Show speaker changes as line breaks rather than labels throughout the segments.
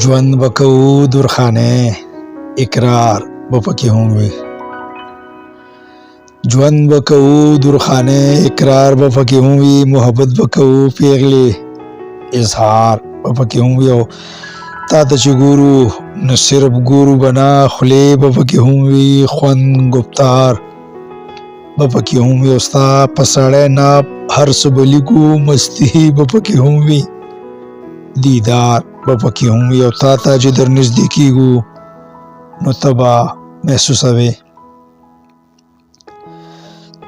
ژوند به کوو درخانۍ اقرار به پکې هم وي. ژوند به کوو درخانۍ اقرار به پکې هم وي. محبت به کوو پیغلې اظهار به پکې هم وي. او تا ته چې ګورو نو صرف ګورو به نه، خولې به پکې هم وي، خوند گفتار به پکې هم وي. او ستا په سړی ناب هر څه به لیکو، مستي به پکې هم وي، دیدار به پکې هم وي. او تا ته چې در نږدې کېږو نو ته به محسوسوې،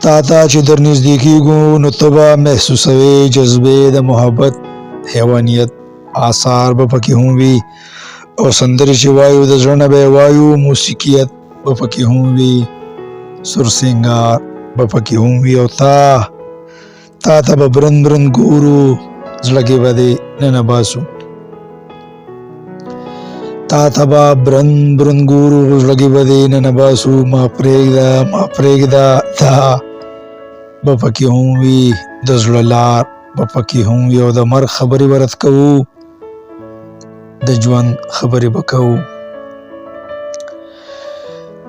تا ته چې در نږدې کېږو نو ته به محسوسوې جذبې د محبت، حیوانیت آثار به پکې هم وي. او سندرې چې وایو د زړه نه به یې وایو، موسیقیت به پکې هم وي، سر سینګار به پکې هم وي. او تا ته به برند برند ګورو، زړه کې به دې ننباسو، تا ته به برند برند ګورو، زړه کې به دې ننباسو. ما پرېږده ما پرېږده دا به پکې هم وي، د زړه لار به پکې هم وي. او د مرګ خبرې به رد کوو، د ژوند خبرې به کوو،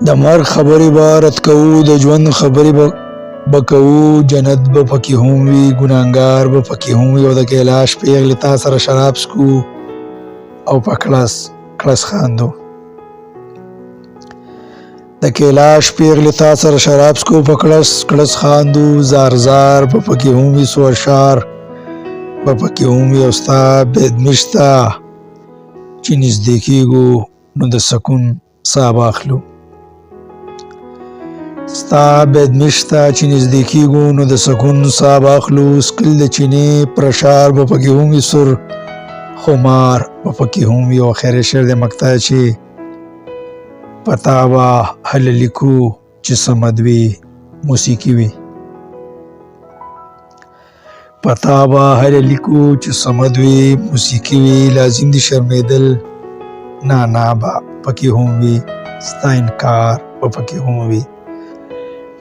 د مرګ خبرې به رد کوو، د ژوند خبرې به کوو. جنت به پکې هم وي، ګناهګار به پکې هم وي. او د کیلاش پیغلې تا سره شراب څکو او په کړس کړس خاندو، د کیلاش پیغلې تا سره شراب څکو په کړس کړس خاندو. زار زار به پکې هم وي، سو اشعار به پکې هم وي. او ستا بیدمش ته چې نږدې کېږو نو د سکون ساه به اخلو، ستا بیدمش ته چې نږدې کېږو نو د سکون ساه به اخلو. سکل د چینې پرشار به پکې هم وي، سر خمار به پکې هم وي. او خیر شعر د مقطع چې پتا به هله لیکو چې صمد وي موسیقي وي، پتا به هله لیکو چې صمد وي موسیقي وي. لازم دي شرمېدل نه به پکې هم وي، ستا انکار به پکې هم وي،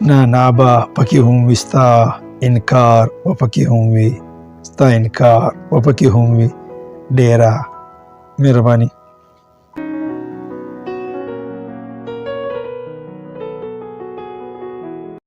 نه به پکې هم وي، ستا انکار به پکې هم وي، ستا انکار به پکې هم وي. ډېره مهرباني.